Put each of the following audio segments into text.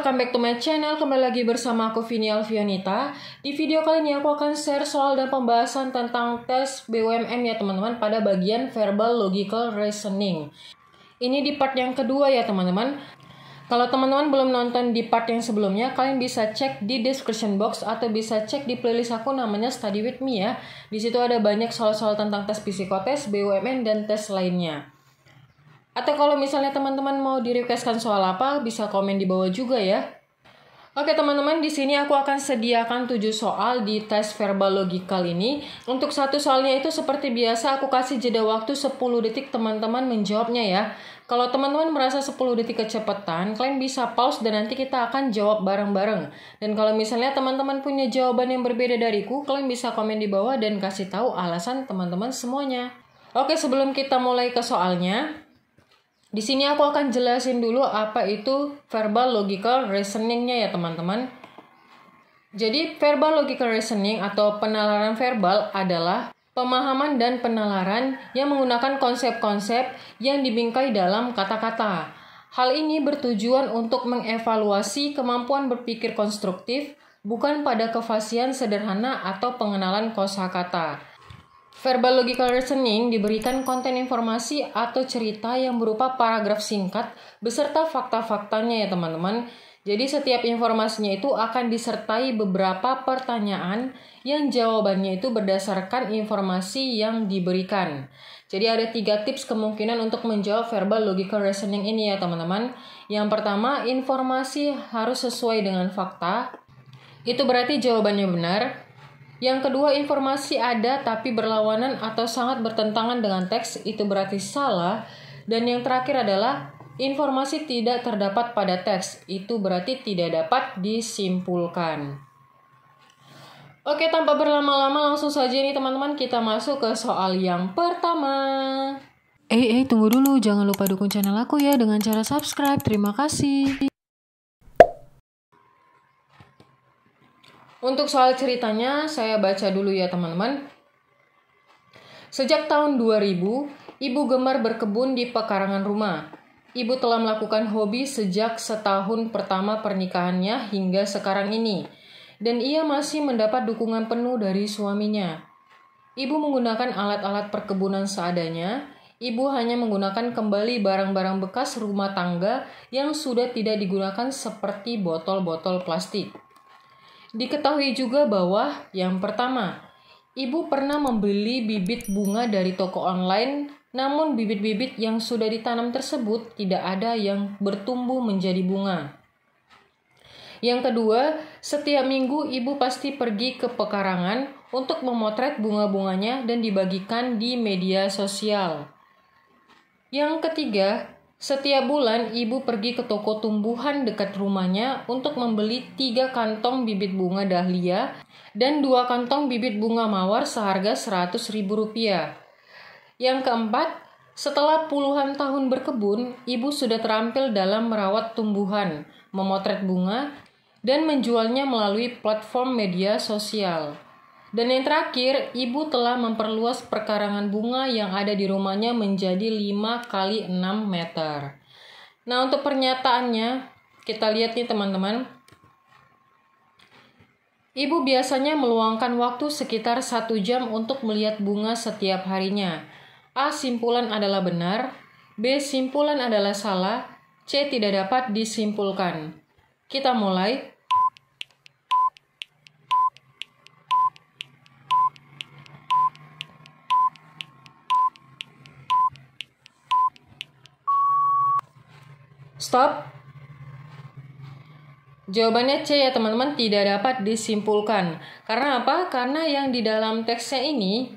welcome back to my channel. Kembali lagi bersama aku Vini Alfianita. Di video kali ini aku akan share soal dan pembahasan tentang tes BUMN ya teman-teman pada bagian verbal logical reasoning. Ini di part yang kedua ya teman-teman. Kalau teman-teman belum nonton di part yang sebelumnya, kalian bisa cek di description box atau bisa cek di playlist aku namanya Study With Me ya. Di situ ada banyak soal-soal tentang tes psikotes, BUMN, dan tes lainnya. Atau kalau misalnya teman-teman mau di-requestkan soal apa, bisa komen di bawah juga ya. Oke teman-teman, di sini aku akan sediakan 7 soal di tes verbal logical ini. Untuk satu soalnya itu seperti biasa aku kasih jeda waktu 10 detik teman-teman menjawabnya ya. Kalau teman-teman merasa 10 detik kecepatan, kalian bisa pause dan nanti kita akan jawab bareng-bareng. Dan kalau misalnya teman-teman punya jawaban yang berbeda dariku, kalian bisa komen di bawah dan kasih tahu alasan teman-teman semuanya. Oke, sebelum kita mulai ke soalnya, di sini aku akan jelasin dulu apa itu verbal logical reasoningnya ya teman-teman. Jadi verbal logical reasoning atau penalaran verbal adalah pemahaman dan penalaran yang menggunakan konsep-konsep yang dibingkai dalam kata-kata. Hal ini bertujuan untuk mengevaluasi kemampuan berpikir konstruktif, bukan pada kefasihan sederhana atau pengenalan kosakata. Verbal logical reasoning diberikan konten informasi atau cerita yang berupa paragraf singkat beserta fakta-faktanya ya teman-teman. Jadi setiap informasinya itu akan disertai beberapa pertanyaan yang jawabannya itu berdasarkan informasi yang diberikan. Jadi ada 3 tips kemungkinan untuk menjawab verbal logical reasoning ini ya teman-teman. Yang pertama, informasi harus sesuai dengan fakta. Itu berarti jawabannya benar. Yang kedua, informasi ada tapi berlawanan atau sangat bertentangan dengan teks, itu berarti salah. Dan yang terakhir adalah informasi tidak terdapat pada teks, itu berarti tidak dapat disimpulkan. Oke, tanpa berlama-lama langsung saja nih teman-teman kita masuk ke soal yang pertama. Tunggu dulu, jangan lupa dukung channel aku ya dengan cara subscribe, terima kasih. Untuk soal ceritanya, saya baca dulu ya teman-teman. Sejak tahun 2000, ibu gemar berkebun di pekarangan rumah. Ibu telah melakukan hobi sejak setahun pertama pernikahannya hingga sekarang ini. Dan ia masih mendapat dukungan penuh dari suaminya. Ibu menggunakan alat-alat perkebunan seadanya. Ibu hanya menggunakan kembali barang-barang bekas rumah tangga yang sudah tidak digunakan seperti botol-botol plastik. Diketahui juga bahwa yang pertama, ibu pernah membeli bibit bunga dari toko online, namun bibit-bibit yang sudah ditanam tersebut tidak ada yang bertumbuh menjadi bunga. Yang kedua, setiap minggu ibu pasti pergi ke pekarangan untuk memotret bunga-bunganya dan dibagikan di media sosial. Yang ketiga, setiap bulan, ibu pergi ke toko tumbuhan dekat rumahnya untuk membeli 3 kantong bibit bunga dahlia dan 2 kantong bibit bunga mawar seharga Rp100.000. Yang keempat, setelah puluhan tahun berkebun, ibu sudah terampil dalam merawat tumbuhan, memotret bunga, dan menjualnya melalui platform media sosial. Dan yang terakhir, ibu telah memperluas perkarangan bunga yang ada di rumahnya menjadi 5 x 6 meter. Nah, untuk pernyataannya, kita lihat nih teman-teman. Ibu biasanya meluangkan waktu sekitar 1 jam untuk melihat bunga setiap harinya. A. Simpulan adalah benar. B. Simpulan adalah salah. C. Tidak dapat disimpulkan. Kita mulai. Stop. Jawabannya C ya teman-teman, tidak dapat disimpulkan. Karena apa? Karena yang di dalam teksnya ini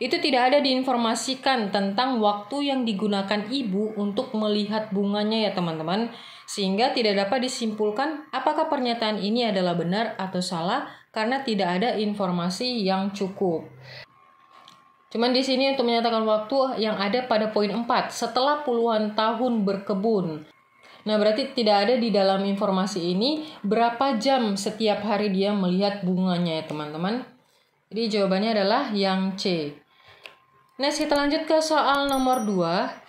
itu tidak ada diinformasikan tentang waktu yang digunakan ibu untuk melihat bunganya ya teman-teman. Sehingga tidak dapat disimpulkan apakah pernyataan ini adalah benar atau salah karena tidak ada informasi yang cukup. Cuman di sini untuk menyatakan waktu yang ada pada poin 4, setelah puluhan tahun berkebun. Nah, berarti tidak ada di dalam informasi ini berapa jam setiap hari dia melihat bunganya ya teman-teman. Jadi jawabannya adalah yang C. Next, kita lanjut ke soal nomor 2.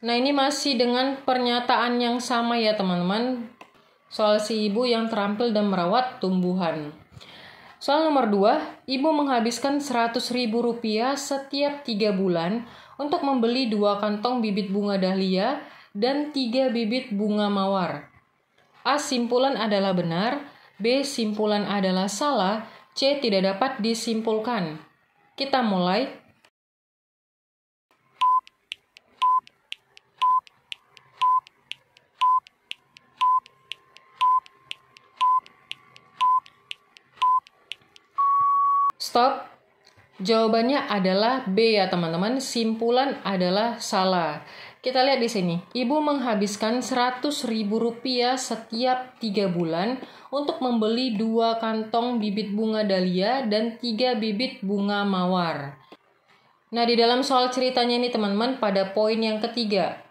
Nah, ini masih dengan pernyataan yang sama ya teman-teman, soal si ibu yang terampil dan merawat tumbuhan. Soal nomor 2, ibu menghabiskan Rp100.000 setiap 3 bulan untuk membeli 2 kantong bibit bunga dahlia dan 3 bibit bunga mawar. A. Simpulan adalah benar, B. Simpulan adalah salah, C. Tidak dapat disimpulkan. Kita mulai. Stop. Jawabannya adalah B ya teman-teman. Simpulan adalah salah. Kita lihat di sini. Ibu menghabiskan Rp100.000 setiap 3 bulan untuk membeli 2 kantong bibit bunga dahlia dan 3 bibit bunga mawar. Nah, di dalam soal ceritanya ini teman-teman, pada poin yang ketiga.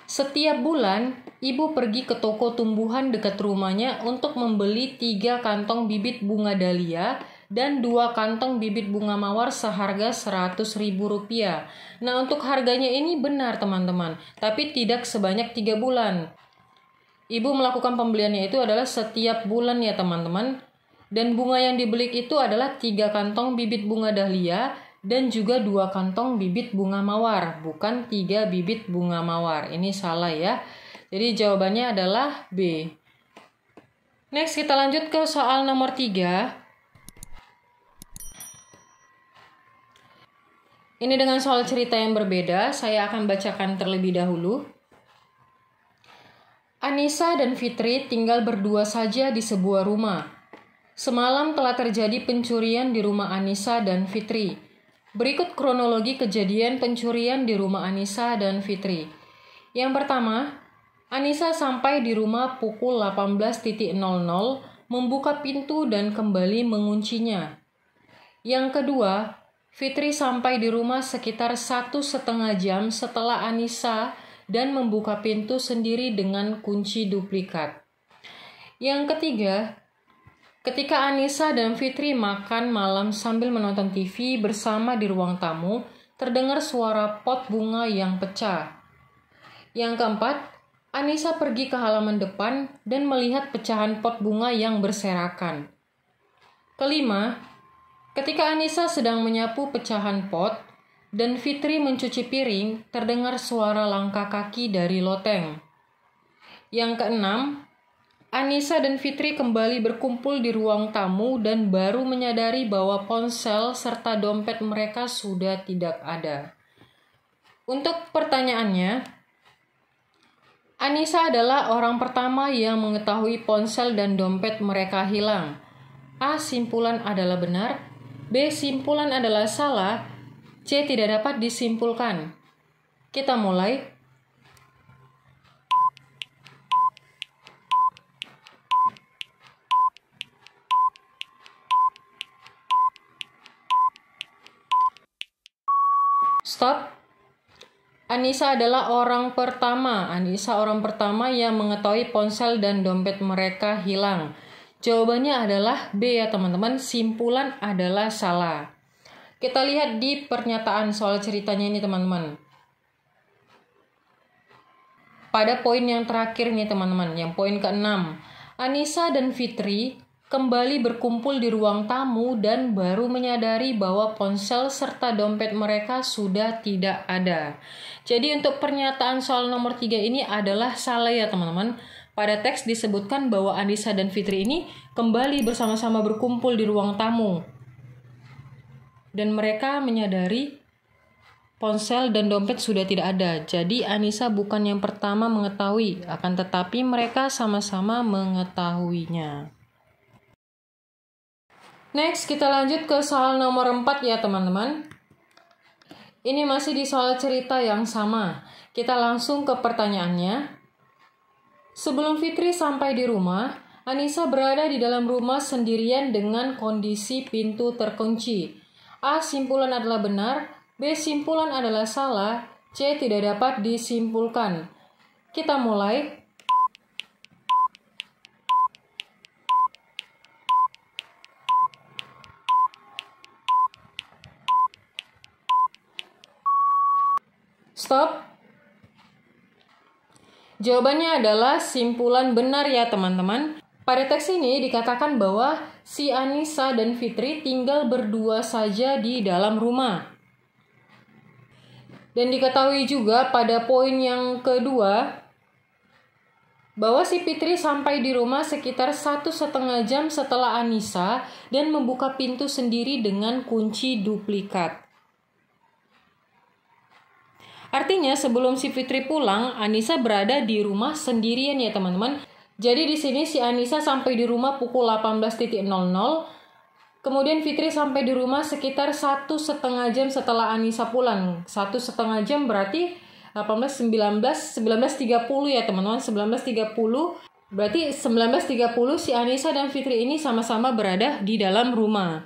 Setiap bulan, ibu pergi ke toko tumbuhan dekat rumahnya untuk membeli 3 kantong bibit bunga dahlia dan 2 kantong bibit bunga mawar seharga Rp100.000. Nah, untuk harganya ini benar teman-teman, tapi tidak sebanyak 3 bulan. Ibu melakukan pembeliannya itu adalah setiap bulan ya teman-teman. Dan bunga yang dibeli itu adalah 3 kantong bibit bunga dahlia dan juga 2 kantong bibit bunga mawar, bukan 3 bibit bunga mawar. Ini salah ya. Jadi jawabannya adalah B. Next, kita lanjut ke soal nomor 3. Ini dengan soal cerita yang berbeda, saya akan bacakan terlebih dahulu. Anissa dan Fitri tinggal berdua saja di sebuah rumah. Semalam telah terjadi pencurian di rumah Anissa dan Fitri. Berikut kronologi kejadian pencurian di rumah Anissa dan Fitri. Yang pertama, Anissa sampai di rumah pukul 18.00, membuka pintu dan kembali menguncinya. Yang kedua, Fitri sampai di rumah sekitar 1,5 jam setelah Anissa dan membuka pintu sendiri dengan kunci duplikat. Yang ketiga, ketika Anissa dan Fitri makan malam sambil menonton TV bersama di ruang tamu, terdengar suara pot bunga yang pecah. Yang keempat, Anissa pergi ke halaman depan dan melihat pecahan pot bunga yang berserakan. Kelima, ketika Anissa sedang menyapu pecahan pot dan Fitri mencuci piring, terdengar suara langkah kaki dari loteng. Yang keenam, Anissa dan Fitri kembali berkumpul di ruang tamu dan baru menyadari bahwa ponsel serta dompet mereka sudah tidak ada. Untuk pertanyaannya, Anissa adalah orang pertama yang mengetahui ponsel dan dompet mereka hilang. A. Simpulan adalah benar, B. Simpulan adalah salah, C. Tidak dapat disimpulkan. Kita mulai. Stop. Anissa adalah orang pertama. Anissa orang pertama yang mengetahui ponsel dan dompet mereka hilang. Jawabannya adalah B ya teman-teman. Simpulan adalah salah. Kita lihat di pernyataan soal ceritanya ini teman-teman. Pada poin yang terakhir nih teman-teman, yang poin ke-6. Anissa dan Fitri kembali berkumpul di ruang tamu dan baru menyadari bahwa ponsel serta dompet mereka sudah tidak ada. Jadi untuk pernyataan soal nomor 3 ini adalah salah ya teman-teman. Pada teks disebutkan bahwa Anissa dan Fitri ini kembali bersama-sama berkumpul di ruang tamu. Dan mereka menyadari ponsel dan dompet sudah tidak ada. Jadi Anissa bukan yang pertama mengetahui, akan tetapi mereka sama-sama mengetahuinya. Next, kita lanjut ke soal nomor 4 ya teman-teman. Ini masih di soal cerita yang sama. Kita langsung ke pertanyaannya. Sebelum Fitri sampai di rumah, Anissa berada di dalam rumah sendirian dengan kondisi pintu terkunci. A. Simpulan adalah benar, B. Simpulan adalah salah, C. Tidak dapat disimpulkan. Kita mulai. Stop. Jawabannya adalah simpulan benar ya teman-teman. Pada teks ini dikatakan bahwa si Anissa dan Fitri tinggal berdua saja di dalam rumah. Dan diketahui juga pada poin yang kedua, bahwa si Fitri sampai di rumah sekitar 1,5 jam setelah Anissa dan membuka pintu sendiri dengan kunci duplikat. Artinya sebelum si Fitri pulang, Anissa berada di rumah sendirian ya teman-teman. Jadi di sini si Anissa sampai di rumah pukul 18.00. Kemudian Fitri sampai di rumah sekitar 1,5 jam setelah Anissa pulang. 1,5 jam berarti 19.30 ya teman-teman. 19.30 berarti 19.30 si Anissa dan Fitri ini sama-sama berada di dalam rumah.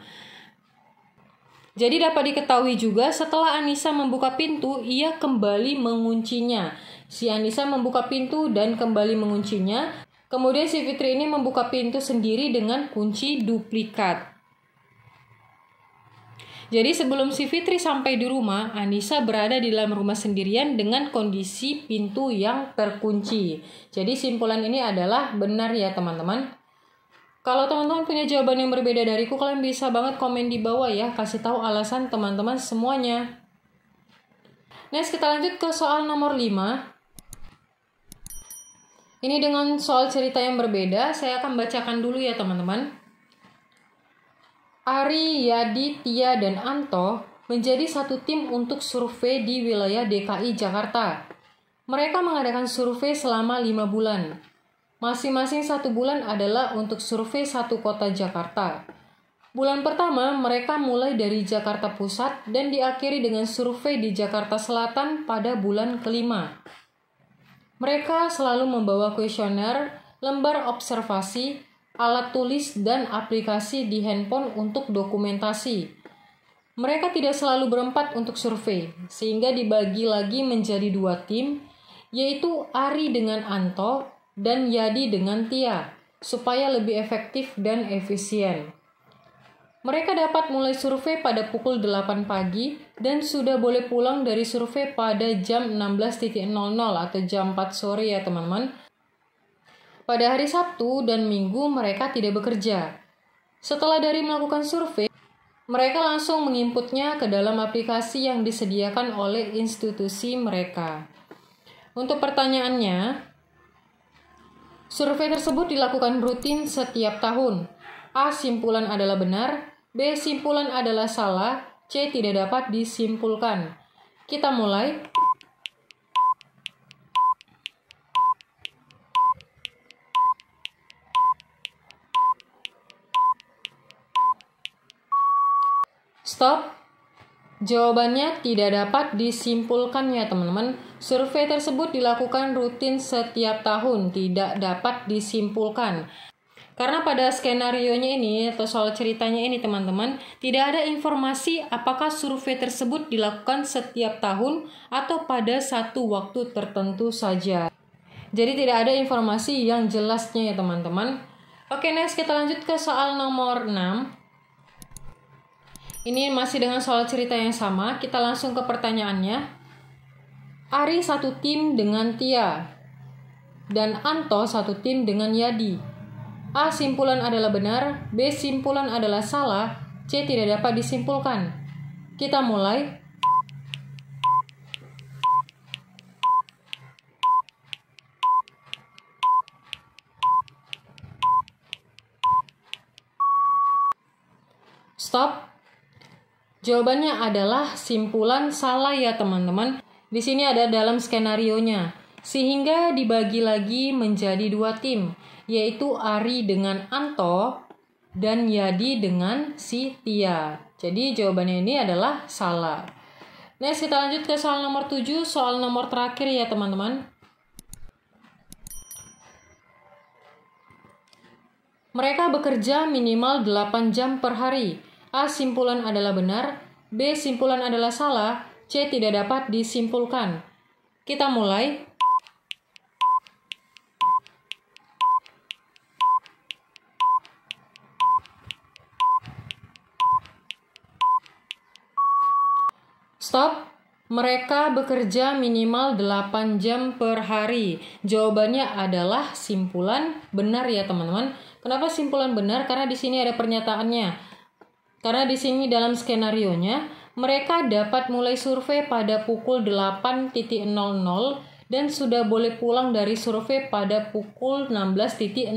Jadi dapat diketahui juga setelah Anissa membuka pintu, ia kembali menguncinya. Si Anissa membuka pintu dan kembali menguncinya. Kemudian si Fitri ini membuka pintu sendiri dengan kunci duplikat. Jadi sebelum si Fitri sampai di rumah, Anissa berada di dalam rumah sendirian dengan kondisi pintu yang terkunci. Jadi simpulan ini adalah benar ya teman-teman. Kalau teman-teman punya jawaban yang berbeda dariku, kalian bisa banget komen di bawah ya, kasih tahu alasan teman-teman semuanya. Next, kita lanjut ke soal nomor 5. Ini dengan soal cerita yang berbeda, saya akan bacakan dulu ya teman-teman. Ari, Yadi, Tia, dan Anto menjadi satu tim untuk survei di wilayah DKI Jakarta. Mereka mengadakan survei selama 5 bulan. Masing-masing 1 bulan adalah untuk survei satu kota Jakarta. Bulan pertama, mereka mulai dari Jakarta Pusat dan diakhiri dengan survei di Jakarta Selatan pada bulan kelima. Mereka selalu membawa kuesioner, lembar observasi, alat tulis, dan aplikasi di handphone untuk dokumentasi. Mereka tidak selalu berempat untuk survei, sehingga dibagi lagi menjadi 2 tim, yaitu Ari dengan Anto dan Yadi dengan Tia, supaya lebih efektif dan efisien. Mereka dapat mulai survei pada pukul 8 pagi dan sudah boleh pulang dari survei pada jam 16.00 atau jam 4 sore ya teman-teman. Pada hari Sabtu dan Minggu mereka tidak bekerja. Setelah dari melakukan survei, mereka langsung menginputnya ke dalam aplikasi yang disediakan oleh institusi mereka. Untuk pertanyaannya, survei tersebut dilakukan rutin setiap tahun. A. Simpulan adalah benar. B. Simpulan adalah salah. C. Tidak dapat disimpulkan. Kita mulai. Stop. Jawabannya tidak dapat disimpulkan ya teman-teman. Survei tersebut dilakukan rutin setiap tahun, tidak dapat disimpulkan. Karena pada skenarionya ini atau soal ceritanya ini teman-teman, tidak ada informasi apakah survei tersebut dilakukan setiap tahun atau pada satu waktu tertentu saja. Jadi tidak ada informasi yang jelasnya ya teman-teman. Oke, next kita lanjut ke soal nomor 6. Ini masih dengan soal cerita yang sama, kita langsung ke pertanyaannya. Ari satu tim dengan Tia, dan Anto satu tim dengan Yadi. A. Simpulan adalah benar, B. Simpulan adalah salah, C. Tidak dapat disimpulkan. Kita mulai. Stop. Jawabannya adalah simpulan salah ya teman-teman. Di sini ada dalam skenarionya. Sehingga dibagi lagi menjadi 2 tim, yaitu Ari dengan Anto dan Yadi dengan si Tia. Jadi jawabannya ini adalah salah. Next kita lanjut ke soal nomor 7, soal nomor terakhir ya teman-teman. Mereka bekerja minimal 8 jam per hari. A. Simpulan adalah benar, B. Simpulan adalah salah, C. Tidak dapat disimpulkan. Kita mulai. Stop. Mereka bekerja minimal 8 jam per hari. Jawabannya adalah simpulan benar ya teman-teman. Kenapa simpulan benar? Karena di sini ada pernyataannya. Karena di sini dalam skenarionya, mereka dapat mulai survei pada pukul 8.00 dan sudah boleh pulang dari survei pada pukul 16.00.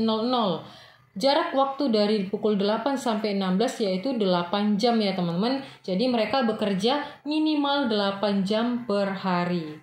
Jarak waktu dari pukul 8 sampai 16 yaitu 8 jam ya teman-teman. Jadi mereka bekerja minimal 8 jam per hari.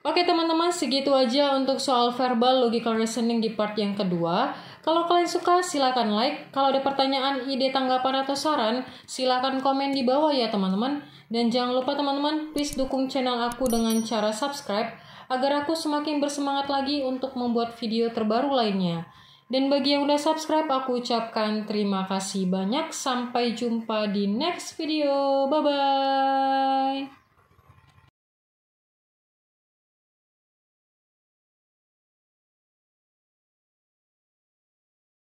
Oke teman-teman, segitu aja untuk soal verbal logical reasoning di part yang kedua. Kalau kalian suka silahkan like. Kalau ada pertanyaan, ide, tanggapan, atau saran, silahkan komen di bawah ya teman-teman. Dan jangan lupa teman-teman, please dukung channel aku dengan cara subscribe agar aku semakin bersemangat lagi untuk membuat video terbaru lainnya. Dan bagi yang udah subscribe, aku ucapkan terima kasih banyak. Sampai jumpa di next video. Bye-bye.